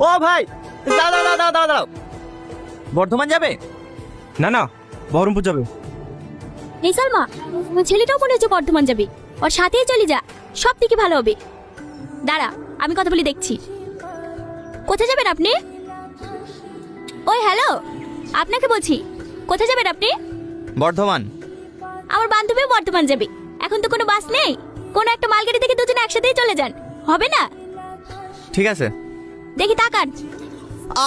ও ভাই, দাঁড়াও দাঁড়াও দাঁড়াও দাঁড়াও, বর্ধমান যাবে? না না, বহরমপুর যাবে। এই সালমা, ছেলেটাও মনে হচ্ছে বর্ধমান যাবে, ওর সাথেই চলে যা, সব থেকে ভালো হবে। দাঁড়া, আমি কথা বলে দেখছি। কোথায় যাবেন আপনি? ওই হ্যালো, আপনাকে বলছি, কোথায় যাবেন আপনি? বর্ধমান। আমার বান্ধবীও বর্ধমান যাবে, এখন তো কোনো বাস নেই, কোনো একটা মালগাড়ি থেকে দুজনে একসাথেই চলে যান, হবে না? ঠিক আছে। দেখি তাকান।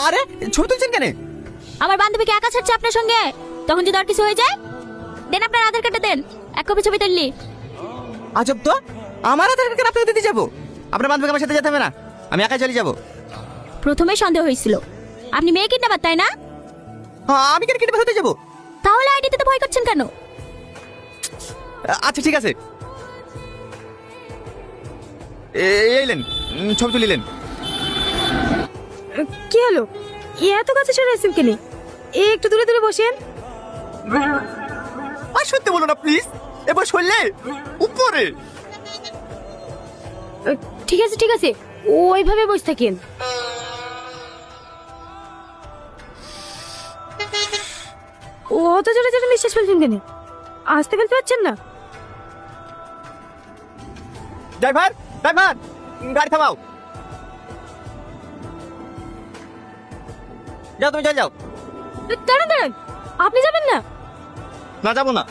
আরে ছবি তুলছেন কেন? আমার বান্ধবীকে একা ছাড়ছে আপনার সঙ্গে, তখন যদি আর কিছু হয়ে যায়। দেন আপনার আধার কার্ডটা দেন, এক কপি ছবি তুললি। আজব তো, আমার আধার কার্ড আপনাকে দিতে যাবো? আপনার বান্ধবীকে আমার সাথে যেতে হবে না, আমি একাই চলে যাবো। প্রথমে সন্দেহ হয়েছিল আপনি মেয়ে কিডন্যাপার, তাই না? হ্যাঁ, আমি কেন কিনে হতে যাবো? তাহলে আইডিতে তো ভয় করছেন কেন? আচ্ছা ঠিক আছে, এইলেন, ছবি তুলিলেন। কি হলো, এত কাছে সরে আসছেন কেন? একটু দূরে দূরে বসেন। আর সত্যি বলুন না প্লিজ, এবার শুনলে উপরে। ঠিক আছে ঠিক আছে, ওইভাবে বসে থাকেন। অত জোরে জোরে নিঃশ্বাস ফেলছেন কেন? আসতে ফেলতে পারছেন না? ড্রাইভার ড্রাইভার, গাড়ি থামাও। যাও, তুমি চলে যাও। দাঁড়ান দাঁড়ান, আপনি যাবেন না? না যাবো না,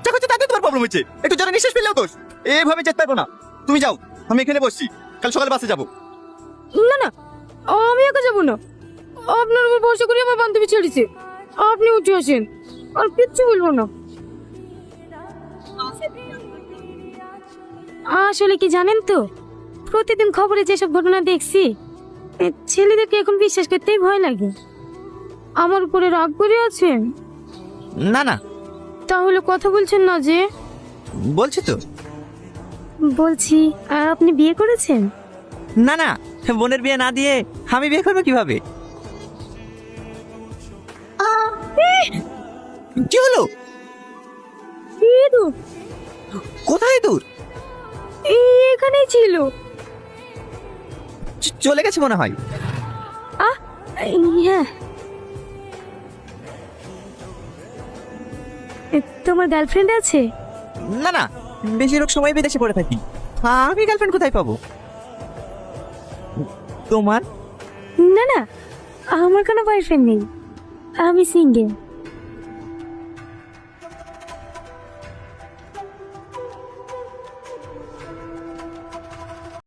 যা করছো তাতে তোমার প্রবলেম হচ্ছে, একটু জোরে নিঃশ্বাস ফেললেও দোষ। এভাবে যেতে পারবো না, তুমি যাও, আমি এখানে বসছি, কাল সকালে বাসে যাবো। না না, আমি একা যাবো না, আপনার উপর ভরসা করে আমার বান্ধবী ছেড়েছে, আপনি উঠে আসেন, আর কিচ্ছু বলবো না। আসলে কি জানেন তো, প্রতিদিন খবরে যেসব ঘটনা দেখছি, ছেলেদেরকে এখন বিশ্বাস করতেই ভয় লাগে। আমার উপরে রাগ করে আছেন? না না, তাহলে কথা বলছেন না যে? বলছি তো। বলছি, আপনি বিয়ে করেছেন? না না, বোনের বিয়ে না দিয়ে আমি বিয়ে করবো কিভাবে? কি হলো? দূর, কোথায় দূর? এখানেই ছিল। চলে গেছে মনে হয়। হ্যাঁ, তোমার গার্লফ্রেন্ড আছে? না না, বেশিরভাগ সময় বিদেশে পড়ে থাকি, আমি গার্লফ্রেন্ড কোথায় পাবো? তোমার? না না, আমার কোনো বয়ফ্রেন্ড নেই, আমি সিঙ্গেল।